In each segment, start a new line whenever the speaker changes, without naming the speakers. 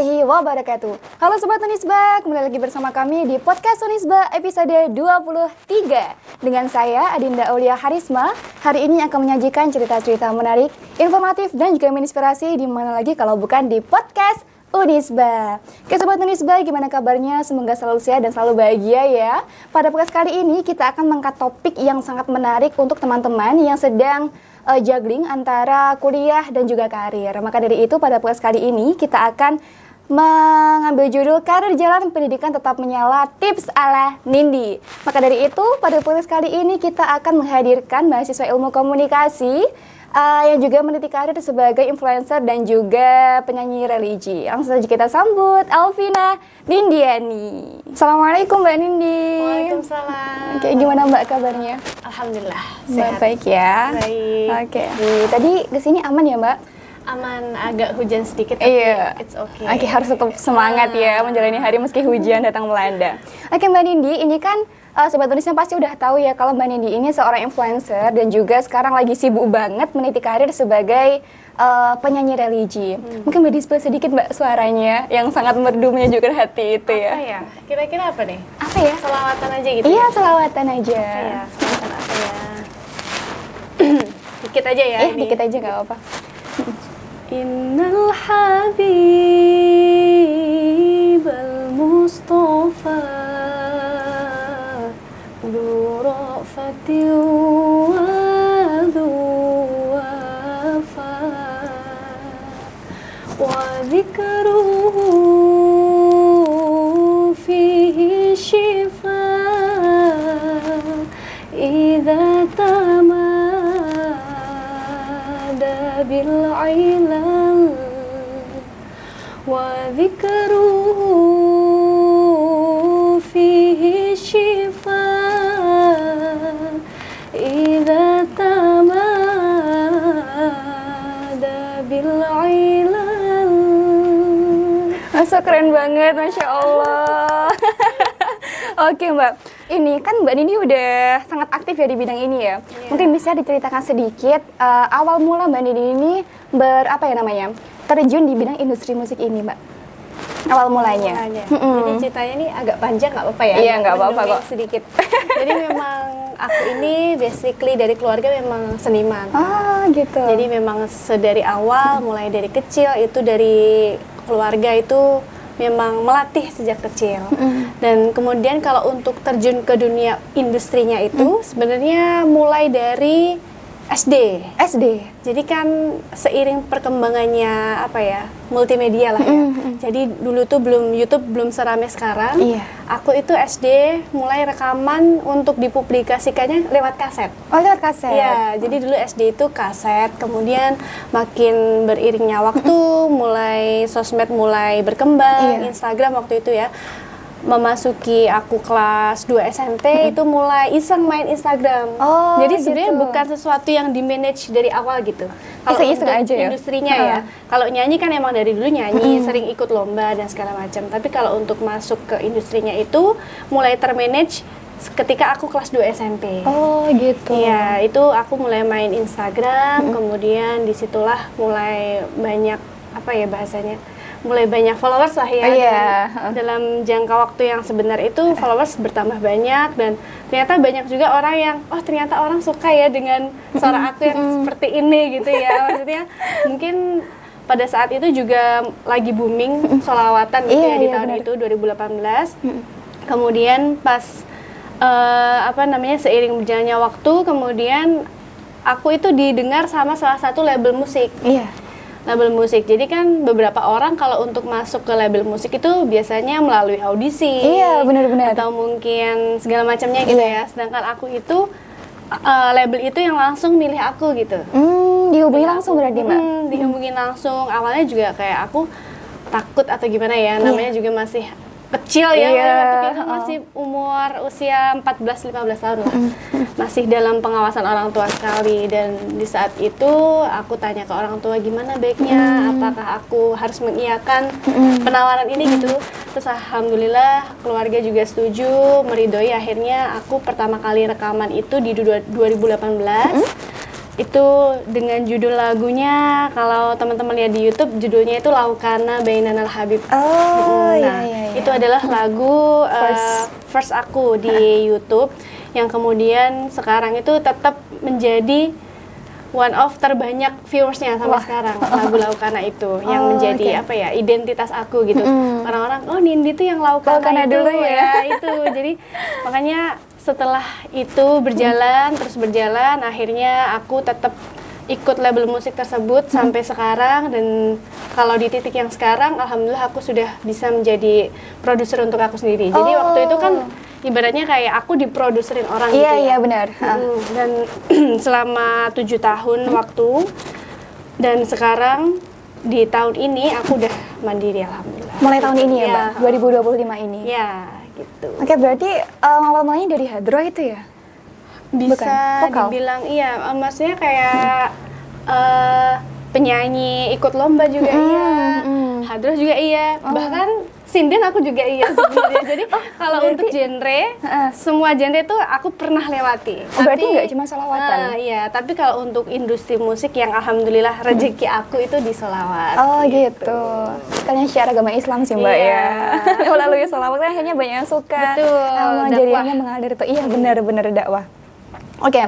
warahmatullahi wabarakatuh. Halo Sobat Unisba, kembali lagi bersama kami di Podcast Unisba episode 23. Dengan saya, Adinda Aulia Harisma, hari ini akan menyajikan cerita-cerita menarik, informatif, dan juga menginspirasi di mana lagi kalau bukan di Podcast Unisba. Oke Sobat Unisba, gimana kabarnya? Semoga selalu sehat dan selalu bahagia ya. Pada podcast kali ini kita akan mengangkat topik yang sangat menarik untuk teman-teman yang sedang juggling antara kuliah dan juga karir. Maka dari itu pada podcast kali ini kita akan mengambil judul Karir Jalan Pendidikan Tetap Menyala Tips ala Nindi. Maka dari itu pada podcast kali ini kita akan menghadirkan mahasiswa ilmu komunikasi yang juga meniti karir sebagai influencer dan juga penyanyi religi. Langsung saja kita sambut Alvina Nindiani. Assalamualaikum Mbak Nindi.
Waalaikumsalam.
Oke, gimana Mbak kabarnya?
Alhamdulillah
Mbak
sehat.
baik ya.
Baik.
Oke. Tadi kesini aman ya Mbak?
Aman, agak hujan sedikit tapi
Iya.
it's okay.
Oke, harus tetap semangat ya menjalani hari meski hujan datang melanda. Oke Mbak Nindi, ini kan Sobat Unisnya pasti udah tahu ya kalau Mbak Nindi ini seorang influencer dan juga sekarang lagi sibuk banget meniti karir sebagai penyanyi religi. Mungkin Mbak display sedikit Mbak suaranya yang sangat merdu menyejukkan hati itu ya.
Apa ya? Kira-kira apa nih?
Apa ya?
Selawatan aja gitu
Iya,
ya?
selawatan aja.
Iya, selawatan apa ya? Dikit aja ya ini.
Dikit aja gak apa-apa.
Innal habib al-mustafa du ra'fati wa du wafa wa dhikruhu fihi shifa idza tamada bil ilal wa dhikruhu fihi shifa idza tamada bil ilal.
Masa keren banget, Masya Allah. Oke Mbak, ini kan Mbak Nindi udah sangat aktif ya di bidang ini ya.
Iya.
Mungkin bisa diceritakan sedikit awal mula Mbak Nindi ini terjun di bidang industri musik ini Mbak. Awal mulanya.
Jadi ceritanya ini agak panjang, nggak apa-apa ya?
Iya, nggak apa-apa
Mendung
kok.
sedikit. Jadi memang aku ini basically dari keluarga memang seniman.
Ah gitu.
Jadi memang sedari awal, mulai dari kecil itu dari keluarga itu memang melatih sejak kecil. Dan kemudian kalau untuk terjun ke dunia industrinya itu sebenarnya mulai dari SD. Jadi kan seiring perkembangannya multimedia lah ya. Jadi dulu tuh YouTube belum seramai sekarang.
Iya.
Aku itu SD mulai rekaman untuk dipublikasikannya lewat kaset.
Oh lewat kaset.
Iya, jadi dulu SD itu kaset, kemudian makin beriringnya waktu, mulai sosmed mulai berkembang,
Iya.
Instagram waktu itu ya. Memasuki aku kelas 2 SMP itu mulai iseng main Instagram.
Oh,
jadi sebenarnya
gitu.
bukan sesuatu yang di manage dari awal gitu. Kalau
Iseng-iseng
untuk
aja ya?
industrinya ya. Kalau nyanyi kan emang dari dulu nyanyi, sering ikut lomba dan segala macam. Tapi kalau untuk masuk ke industrinya itu mulai termanage ketika aku kelas 2 SMP.
Oh gitu.
Iya, itu aku mulai main Instagram, kemudian disitulah mulai banyak mulai banyak followers lah ya.
Iya.
Dalam jangka waktu yang sebentar itu followers bertambah banyak dan ternyata banyak juga orang yang ternyata orang suka ya dengan suara aku yang seperti ini gitu ya. Maksudnya mungkin pada saat itu juga lagi booming sholawatan gitu ya di tahun
benar.
itu 2018. Kemudian pas seiring berjalannya waktu, kemudian aku itu didengar sama salah satu label musik.
Iya.
Label musik. Jadi kan beberapa orang kalau untuk masuk ke label musik itu biasanya melalui audisi.
Iya, benar-benar.
Atau mungkin segala macamnya gitu ya. Sedangkan aku itu label itu yang langsung milih aku gitu.
Dihubungi langsung berarti Mbak?
Dihubungin langsung. Awalnya juga kayak aku takut atau gimana ya. Namanya juga masih kecil ya, waktu itu masih umur usia 14-15 tahun lah. Masih dalam pengawasan orang tua sekali. Dan di saat itu aku tanya ke orang tua gimana baiknya, apakah aku harus mengiyakan penawaran ini gitu. Terus alhamdulillah keluarga juga setuju, meridhoi. Akhirnya aku pertama kali rekaman itu di 2018 itu dengan judul lagunya, kalau teman-teman lihat di YouTube judulnya itu Laukana Bainanal Habib.
Oh,
Nah, itu adalah lagu first aku di YouTube yang kemudian sekarang itu tetap menjadi one of terbanyak viewersnya sampai sekarang, lagu Laukana itu yang menjadi apa ya, identitas aku gitu. Orang-orang, oh Nindi tuh yang Laukana itu
dulu ya.
Itu. Jadi makanya setelah itu terus berjalan, akhirnya aku tetap ikut label musik tersebut sampai sekarang, dan kalau di titik yang sekarang alhamdulillah aku sudah bisa menjadi produser untuk aku sendiri. Jadi waktu itu kan ibaratnya kayak aku diproduserin orang gitu ya.
Iya benar.
Dan selama 7 tahun waktu, dan sekarang di tahun ini aku udah mandiri alhamdulillah.
Mulai tahun ini ya, Mbak? 2025 ini.
Ya, gitu.
Oke, berarti awal mulanya dari hadroh itu ya?
Bisa dibilang iya, maksudnya kayak penyanyi ikut lomba juga iya, hadroh juga iya, bahkan sinden aku juga iya sebenarnya. Jadi kalau untuk genre, semua genre itu aku pernah lewati.
Berarti nggak cuma solawatan?
Iya, tapi kalau untuk industri musik yang alhamdulillah rezeki aku itu di solawat.
Oh gitu. Sekalian syiar agama Islam sih Mbak ya. Melalui solawat kan akhirnya banyak yang suka.
Betul.
Jadinya mengalir itu. Iya benar-benar dakwah. Oke,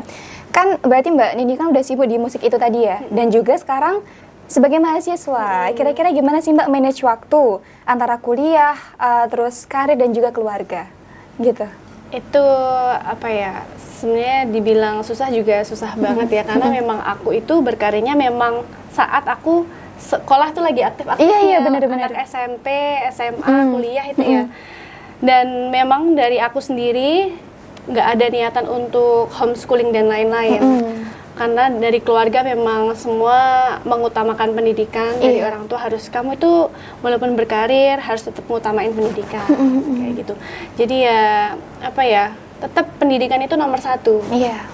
kan berarti Mbak Nindi kan udah sibuk di musik itu tadi ya, dan juga sekarang sebagai mahasiswa, kira-kira gimana sih Mbak manage waktu antara kuliah, terus karir dan juga keluarga, gitu?
Itu apa ya, sebenarnya dibilang susah juga susah banget ya, karena memang aku itu berkarirnya memang saat aku sekolah tuh lagi aktif-aktifnya.
Iya benar-benar.
Anak SMP, SMA, kuliah itu ya. Dan memang dari aku sendiri nggak ada niatan untuk homeschooling dan lain-lain. Karena dari keluarga memang semua mengutamakan pendidikan. Dari orang tua harus, kamu itu walaupun berkarir harus tetap mengutamain pendidikan, kayak gitu. Jadi ya apa ya, tetap pendidikan itu nomor satu,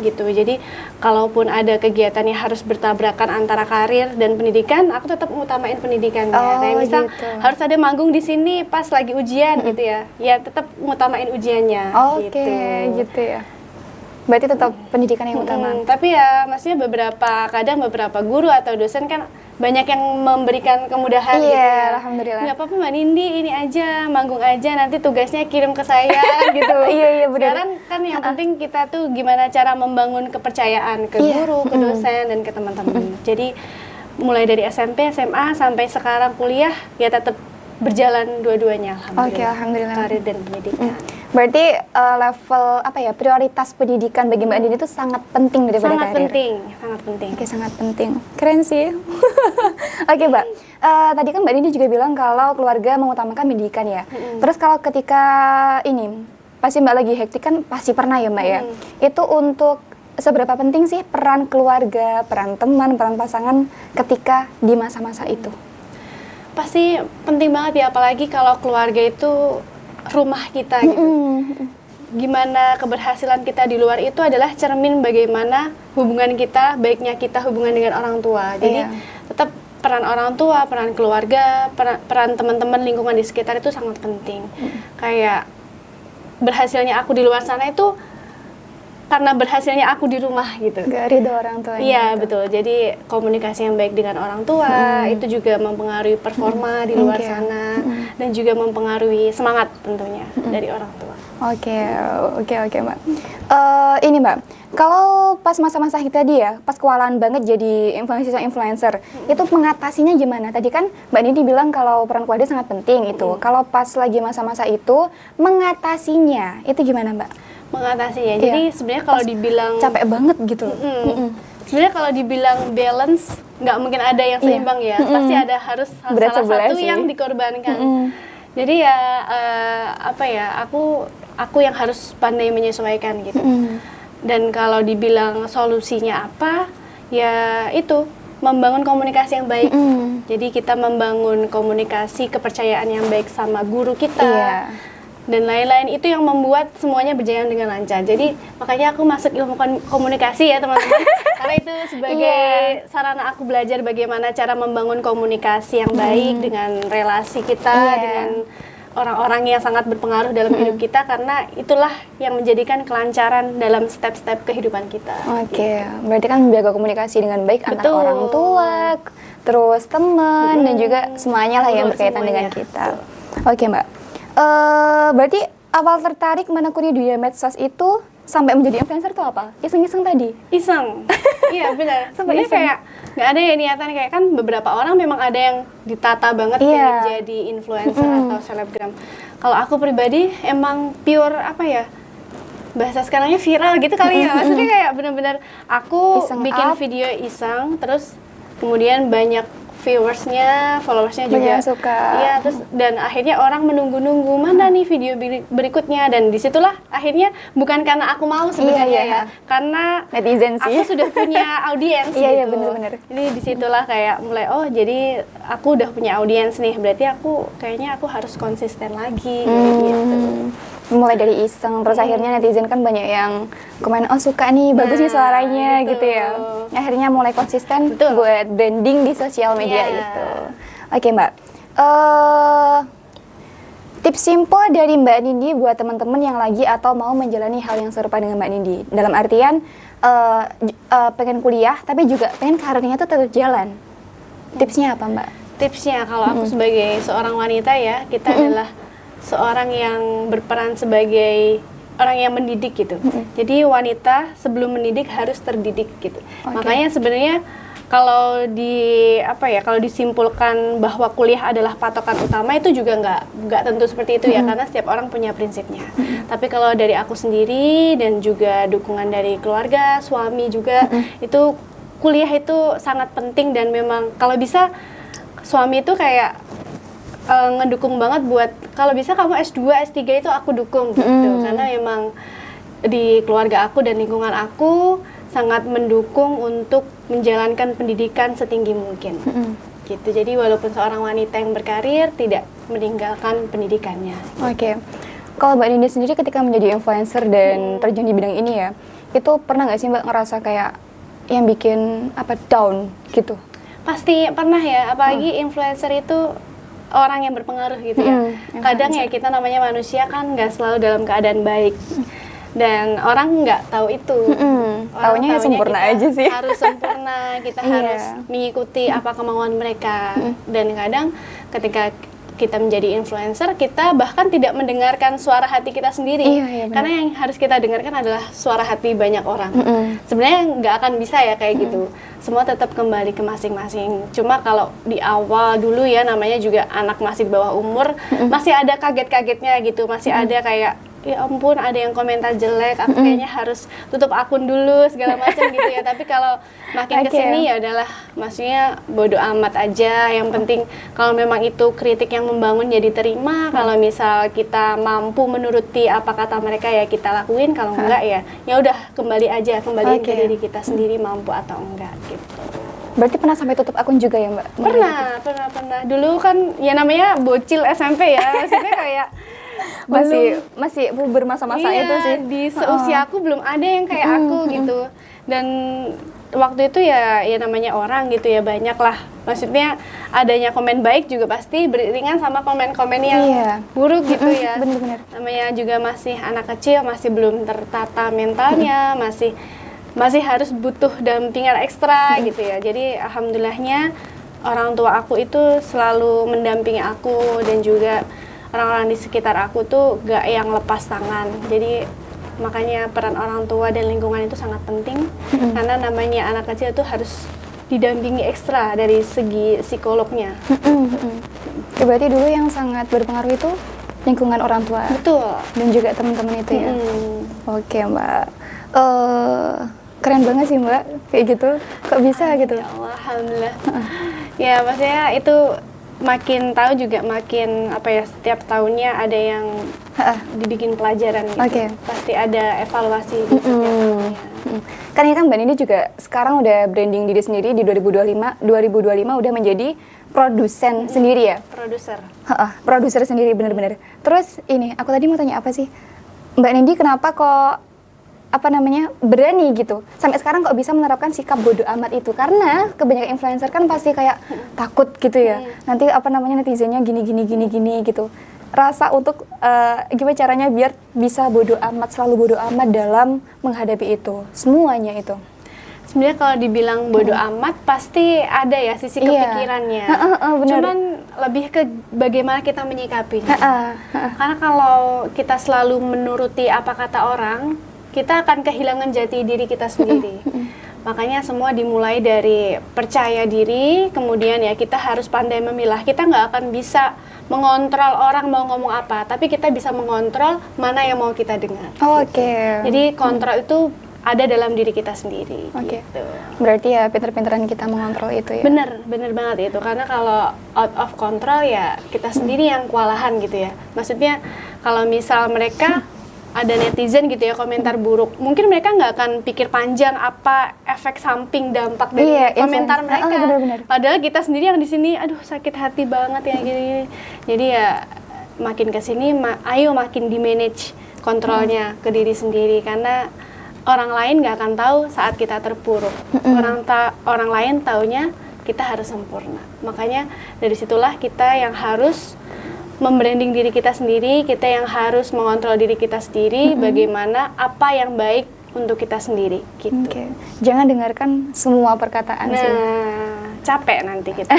gitu. Jadi kalaupun ada kegiatan yang harus bertabrakan antara karir dan pendidikan, aku tetap mengutamain pendidikannya. Kayak misal harus ada manggung di sini pas lagi ujian gitu ya, ya tetap mengutamain ujiannya.
Oke, gitu ya. Berarti tetap pendidikan yang utama.
Tapi ya maksudnya beberapa guru atau dosen kan banyak yang memberikan kemudahan gitu ya.
Alhamdulillah.
Nggak apa-apa Mbak Nindi, ini aja, manggung aja, nanti tugasnya kirim ke saya gitu.
Iya benar.
Sekarang kan yang penting kita tuh gimana cara membangun kepercayaan ke guru, ke dosen, dan ke teman-teman. Jadi mulai dari SMP, SMA, sampai sekarang kuliah, ya tetap berjalan dua-duanya alhamdulillah.
Oke, alhamdulillah.
Karir dan pendidikan.
Berarti level apa ya, prioritas pendidikan bagi Mbak Nindi itu sangat penting daripada
sangat
karir.
Sangat penting.
Oke, sangat penting. Keren sih. Oke, Mbak. Tadi kan Mbak Nindi juga bilang kalau keluarga mengutamakan pendidikan ya. Terus kalau ketika ini, pasti Mbak lagi hektik kan pasti pernah ya Mbak ya. Itu untuk seberapa penting sih peran keluarga, peran teman, peran pasangan ketika di masa-masa itu?
Pasti penting banget ya, apalagi kalau keluarga itu rumah kita gitu. Gimana keberhasilan kita di luar itu adalah cermin bagaimana hubungan kita, baiknya kita hubungan dengan orang tua. Jadi tetap peran orang tua, peran keluarga, peran teman-teman lingkungan di sekitar itu sangat penting. Kayak berhasilnya aku di luar sana itu karena berhasilnya aku di rumah gitu.
Gak ridho orang tua.
Iya betul. Jadi komunikasi yang baik dengan orang tua itu juga mempengaruhi performa di luar sana, dan juga mempengaruhi semangat tentunya dari orang tua.
Oke Mbak. Ini Mbak, kalau pas masa-masa tadi ya, pas kewalahan banget jadi influencer, itu mengatasinya gimana? Tadi kan Mbak Nindi bilang kalau peran keluarga sangat penting itu. Kalau pas lagi masa-masa itu, mengatasinya itu gimana Mbak?
Mengatasinya. Jadi sebenarnya kalau dibilang
capek banget gitu.
Sebenarnya kalau dibilang balance, nggak mungkin ada yang seimbang ya. Pasti ada harus salah satu yang dikorbankan. Jadi ya apa ya, aku yang harus pandai menyesuaikan gitu. Dan kalau dibilang solusinya apa, ya itu membangun komunikasi yang baik. Jadi kita membangun komunikasi, kepercayaan yang baik sama guru kita. Dan lain-lain, itu yang membuat semuanya berjalan dengan lancar. Jadi makanya aku masuk ilmu komunikasi ya teman-teman. Karena itu sebagai sarana aku belajar bagaimana cara membangun komunikasi yang baik dengan relasi kita, dengan orang-orang yang sangat berpengaruh dalam hidup kita, karena itulah yang menjadikan kelancaran dalam step-step kehidupan kita.
Oke, berarti kan menjaga komunikasi dengan baik antara
Betul.
orang tua, terus teman, dan juga semuanya lah yang
Betul,
berkaitan dengan
semuanya.
kita. Oke Mbak, berarti awal tertarik menekuni dunia medsos itu sampai menjadi influencer itu apa? Iseng-iseng tadi?
Iseng. Iya benar.
Sampai
Jadi
iseng.
kayak nggak ada ya niatan, kayak kan beberapa orang memang ada yang ditata banget
Iya.
pengen jadi influencer atau selebgram. Kalau aku pribadi emang pure apa ya, bahasa sekarangnya viral gitu kali ya. Maksudnya kayak benar-benar aku
Iseng
bikin
up.
video iseng, terus kemudian banyak viewersnya, followersnya juga.
Banyak yang suka.
Iya, terus dan akhirnya orang menunggu-nunggu mana nih video berikutnya, dan disitulah akhirnya bukan karena aku mau sebenarnya
Iya, iya.
ya, karena
Netizen sih.
aku sudah punya audiens
Iya, iya,
gitu.
bener-bener.
Jadi disitulah kayak mulai, oh jadi aku udah punya audiens nih, berarti aku kayaknya aku harus konsisten lagi gitu.
Mulai dari iseng, terus akhirnya netizen kan banyak yang komen, oh suka nih, bagus nih
Nah,
suaranya
gitu.
gitu ya. Akhirnya mulai konsisten
Betul.
buat branding di sosial media
Iya.
gitu. Oke Mbak, tips simple dari Mbak Nindi buat teman-teman yang lagi atau mau menjalani hal yang serupa dengan Mbak Nindi. Dalam artian pengen kuliah, tapi juga pengen karirnya tuh tetap jalan. Tipsnya apa Mbak?
Tipsnya kalau aku sebagai seorang wanita ya, kita adalah seorang yang berperan sebagai orang yang mendidik gitu. Jadi wanita sebelum mendidik harus terdidik gitu.
Oke.
Makanya sebenarnya kalau kalau disimpulkan bahwa kuliah adalah patokan utama, itu juga nggak tentu seperti itu ya, karena setiap orang punya prinsipnya. Tapi kalau dari aku sendiri dan juga dukungan dari keluarga, suami juga, itu kuliah itu sangat penting, dan memang kalau bisa suami itu kayak ngedukung banget buat kalau bisa kamu S2, S3 itu aku dukung gitu. Karena memang di keluarga aku dan lingkungan aku sangat mendukung untuk menjalankan pendidikan setinggi mungkin. Gitu. Jadi walaupun seorang wanita yang berkarir tidak meninggalkan pendidikannya.
Oke. Kalau Mbak Nindi sendiri ketika menjadi influencer dan terjun di bidang ini ya, itu pernah nggak sih Mbak ngerasa kayak yang bikin down gitu?
Pasti pernah ya, apalagi influencer itu orang yang berpengaruh gitu ya. Kadang ya kita namanya manusia kan nggak selalu dalam keadaan baik, dan orang nggak tahu itu. Orang
Taunya sempurna
kita
aja sih.
harus sempurna, kita
Iya.
harus mengikuti apa kemauan mereka. Dan kadang ketika kita menjadi influencer, kita bahkan tidak mendengarkan suara hati kita sendiri.
Iya, iya, benar.
Karena yang harus kita dengarkan adalah suara hati banyak orang. Sebenarnya nggak akan bisa ya kayak gitu. Semua tetap kembali ke masing-masing. Cuma kalau di awal dulu ya, namanya juga anak masih di bawah umur, masih ada kaget-kagetnya gitu. Masih ada kayak, ya ampun ada yang komentar jelek, aku kayaknya harus tutup akun dulu segala macam gitu ya. Tapi kalau makin
Oke.
kesini ya adalah maksudnya bodo amat aja. Yang penting kalau memang itu kritik yang membangun ya diterima. Kalau misal kita mampu menuruti apa kata mereka ya kita lakuin. Kalau enggak ya udah kembali aja, kembaliin ke
Oke.
diri kita sendiri mampu atau enggak gitu.
Berarti pernah sampai tutup akun juga ya Mbak?
Pernah. Dulu kan ya namanya bocil SMP ya, maksudnya kayak
Masih bermasa-masanya itu sih.
di seusia aku belum ada yang kayak aku gitu. Dan waktu itu ya namanya orang gitu ya, banyak lah. Maksudnya adanya komen baik juga pasti beriringan sama komen-komen yang
Iya.
buruk gitu ya.
Bener-bener.
Namanya juga masih anak kecil, masih belum tertata mentalnya, masih harus butuh dampingan ekstra gitu ya. Jadi alhamdulillahnya orang tua aku itu selalu mendampingi aku, dan juga orang-orang di sekitar aku tuh gak yang lepas tangan. Jadi makanya peran orang tua dan lingkungan itu sangat penting, karena namanya anak kecil itu harus didampingi ekstra dari segi psikolognya.
Ya, berarti dulu yang sangat berpengaruh itu lingkungan orang tua
Betul.
dan juga teman-teman itu ya. Oke Mbak, keren banget sih Mbak kayak gitu. Kok bisa gitu?
Ya Allah, alhamdulillah. Ya maksudnya itu makin tahu juga makin setiap tahunnya ada yang dibikin pelajaran gitu.
Oke.
Pasti ada evaluasi di setiap tahunnya.
Kan ini kan Mbak Nindi juga sekarang udah branding diri sendiri di 2025 udah menjadi produsen sendiri ya?
Produser.
Produser sendiri bener-bener. Terus ini aku tadi mau tanya apa sih? Mbak Nindi kenapa kok berani gitu sampai sekarang kok bisa menerapkan sikap bodo amat itu? Karena kebanyakan influencer kan pasti kayak takut gitu ya, nanti netizennya gini gitu. rasa untuk gimana caranya biar bisa selalu bodo amat dalam menghadapi itu semuanya itu?
Sebenarnya kalau dibilang bodo amat pasti ada ya sisi kepikirannya. Cuman lebih ke bagaimana kita menyikapinya. Karena kalau kita selalu menuruti apa kata orang, kita akan kehilangan jati diri kita sendiri. Makanya semua dimulai dari percaya diri, kemudian ya kita harus pandai memilah. Kita nggak akan bisa mengontrol orang mau ngomong apa, tapi kita bisa mengontrol mana yang mau kita dengar. Jadi kontrol itu ada dalam diri kita sendiri. Gitu.
Berarti ya pinter-pinteran kita mengontrol itu ya?
Bener banget itu. Karena kalau out of control ya kita sendiri yang kewalahan gitu ya. Maksudnya kalau misal mereka ada netizen gitu ya komentar buruk, mungkin mereka nggak akan pikir panjang apa efek samping dampak dari komentar mereka.
Bener.
Padahal kita sendiri yang di sini, aduh sakit hati banget ya gini. Jadi ya makin kesini, ayo makin di manage kontrolnya ke diri sendiri, karena orang lain nggak akan tahu saat kita terpuruk. Orang lain taunya kita harus sempurna. Makanya dari situlah kita yang harus membranding diri kita sendiri, kita yang harus mengontrol diri kita sendiri, bagaimana apa yang baik untuk kita sendiri gitu.
Jangan dengarkan semua perkataan sih.
Capek nanti kita.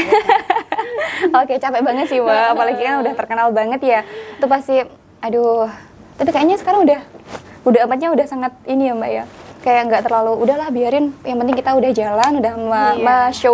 Capek banget sih Mbak, apalagi kan udah terkenal banget ya. Itu pasti aduh. Tapi kayaknya sekarang udah amatnya udah sangat ini ya Mbak ya. Kayak nggak terlalu, udahlah biarin, yang penting kita udah jalan, udah show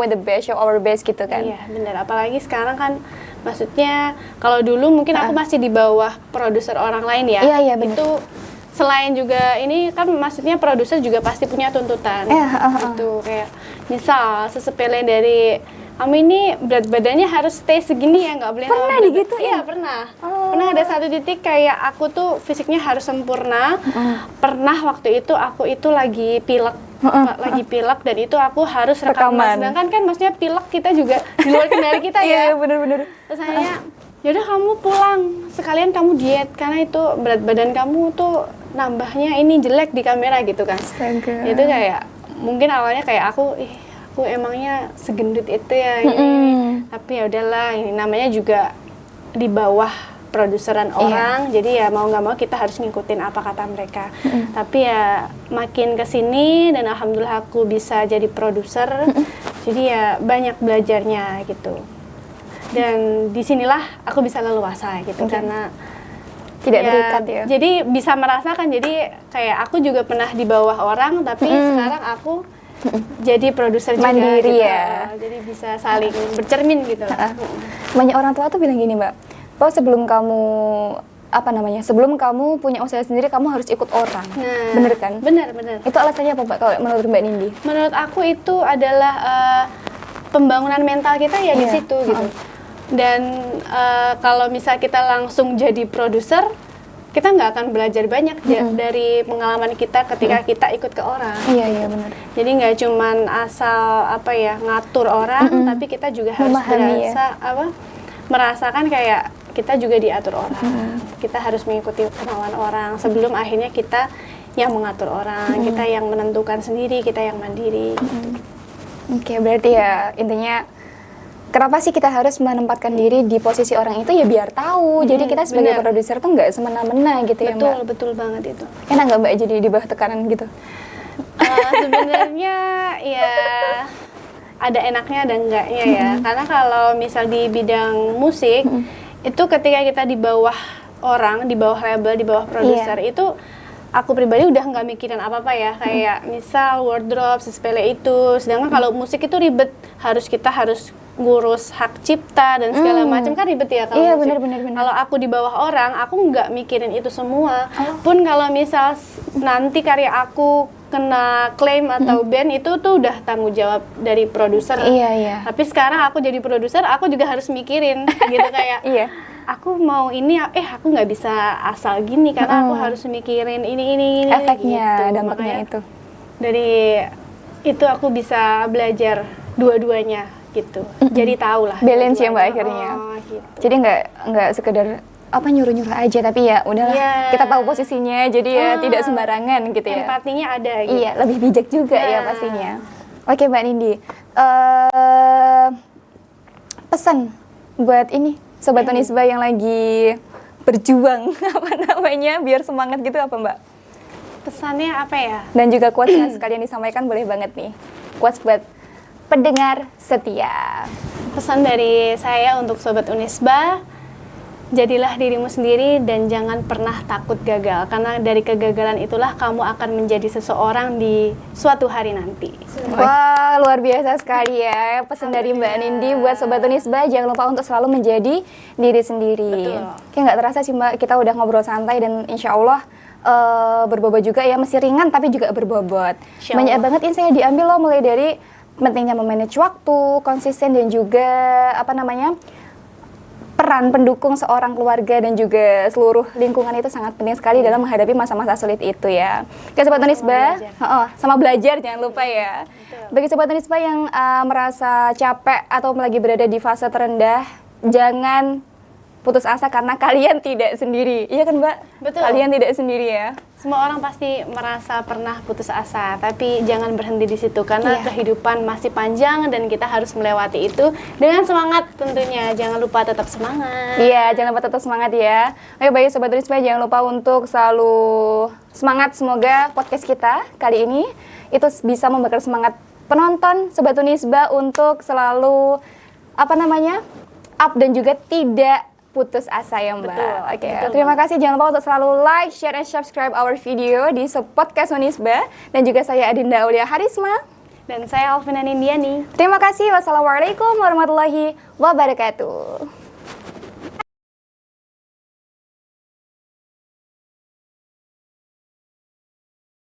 our best gitu kan.
Iya, benar. Apalagi sekarang kan, maksudnya kalau dulu mungkin aku masih di bawah produser orang lain ya.
Iya, benar.
Itu selain juga ini kan maksudnya produser juga pasti punya tuntutan. Gitu, kayak misal sesepele dari kamu ini berat badannya harus stay segini ya, nggak boleh
pernah digituin?
Iya pernah. Pernah ada satu titik kayak aku tuh fisiknya harus sempurna. Pernah waktu itu aku itu lagi pilek, dan itu aku harus rekaman. Sedangkan kan maksudnya pilek kita juga di luar kendali kita ya.
Iya bener.
Terus saya, yaudah kamu pulang, sekalian kamu diet karena itu berat badan kamu tuh nambahnya ini jelek di kamera gitu kan. Itu kayak mungkin awalnya kayak aku emangnya segendut itu ya ini. Tapi ya udahlah, ini namanya juga di bawah produseran orang, jadi ya mau nggak mau kita harus ngikutin apa kata mereka. Tapi ya makin kesini dan alhamdulillah aku bisa jadi produser, jadi ya banyak belajarnya gitu. Dan disinilah aku bisa leluasa gitu karena
tidak terikat ya.
Jadi bisa merasakan, jadi kayak aku juga pernah di bawah orang, tapi sekarang aku jadi produser juga
mandiri
gitu.
ya.
Jadi bisa saling bercermin gitu lah.
Banyak orang tua tuh bilang gini Mbak, bahwa sebelum kamu punya usaha sendiri kamu harus ikut orang. Bener kan?
Bener.
Itu alasannya apa Mbak kalau menurut Mbak Nindi?
Menurut aku itu adalah pembangunan mental kita ya di situ gitu. Dan kalau misal kita langsung jadi produser, kita nggak akan belajar banyak dari pengalaman kita ketika kita ikut ke orang.
Iya benar.
Jadi nggak cuman asal ngatur orang, tapi kita juga harus merasakan kayak kita juga diatur orang. Kita harus mengikuti kemauan orang sebelum akhirnya kita yang mengatur orang, kita yang menentukan sendiri, kita yang mandiri.
Berarti ya intinya kenapa sih kita harus menempatkan diri di posisi orang itu ya biar tahu. Jadi kita sebagai produser tuh nggak semena-mena gitu ya Mbak.
Betul banget itu.
Enak nggak Mbak jadi di bawah tekanan gitu?
Sebenarnya ya ada enaknya ada enggaknya ya. Karena kalau misal di bidang musik itu ketika kita di bawah orang, di bawah label, di bawah produser itu aku pribadi udah nggak mikirin apa-apa ya, kayak misal wardrobe, sepele itu. Sedangkan kalau musik itu ribet, kita harus ngurus hak cipta dan segala macam kan ribet ya kalau musik.
Bener.
Kalau aku di bawah orang, aku nggak mikirin itu semua. Pun kalau misal nanti karya aku kena klaim atau band, itu tuh udah tanggung jawab dari produser. Tapi sekarang aku jadi produser, aku juga harus mikirin gitu kayak aku mau ini, aku nggak bisa asal gini karena aku harus mikirin ini
efeknya,
gitu.
dampaknya.
Makanya
itu
dari itu aku bisa belajar dua-duanya gitu. Jadi tahu lah
balance ya Mbak akhirnya.
Gitu.
Jadi nggak sekedar nyuruh-nyuruh aja, tapi ya udahlah kita tahu posisinya, jadi ya tidak sembarangan gitu ya.
Empatinya ada gitu.
Iya, lebih bijak juga ya pastinya. Oke Mbak Nindi, pesan buat ini Sobat Tunisba yang lagi berjuang apa namanya biar semangat gitu apa Mbak?
Pesannya apa ya?
Dan juga quotes yang sekalian disampaikan boleh banget nih. Quotes buat pendengar setia.
Pesan dari saya untuk Sobat Unisba, jadilah dirimu sendiri dan jangan pernah takut gagal. Karena dari kegagalan itulah kamu akan menjadi seseorang di suatu hari nanti.
Wah, luar biasa sekali ya pesan dari Mbak Nindi buat Sobat Unisba. Jangan lupa untuk selalu menjadi diri sendiri.
Betul.
Kayak nggak terasa sih Mbak, kita udah ngobrol santai dan insya Allah berbobot juga ya, masih ringan tapi juga berbobot.
Insya
Banyak
Allah.
banget insight yang diambil loh, mulai dari pentingnya memanage waktu, konsisten dan juga apa namanya peran pendukung seorang keluarga dan juga seluruh lingkungan itu sangat penting sekali dalam menghadapi masa-masa sulit itu ya. Oke Sobat Unisba, sama belajar jangan lupa ya. Bagi Sobat Unisba yang merasa capek atau lagi berada di fase terendah, jangan putus asa karena kalian tidak sendiri. Iya kan Mbak?
Betul.
Kalian tidak sendiri ya.
Semua orang pasti merasa pernah putus asa, tapi jangan berhenti di situ karena kehidupan masih panjang dan kita harus melewati itu dengan semangat tentunya. Jangan lupa tetap semangat.
Iya, jangan lupa tetap semangat ya. Oke, baik Sobat Unisba, jangan lupa untuk selalu semangat. Semoga podcast kita kali ini itu bisa membakar semangat penonton Sobat Unisba untuk selalu up dan juga tidak putus asa ya Mbak.
Betul,
Oke,
betul,
terima kasih. Jangan lupa untuk selalu like, share, and subscribe our video di podcast Unisba. Dan juga saya Adinda Aulia Harisma.
Dan saya Alvina Nindiani.
Terima kasih. Wassalamualaikum warahmatullahi wabarakatuh.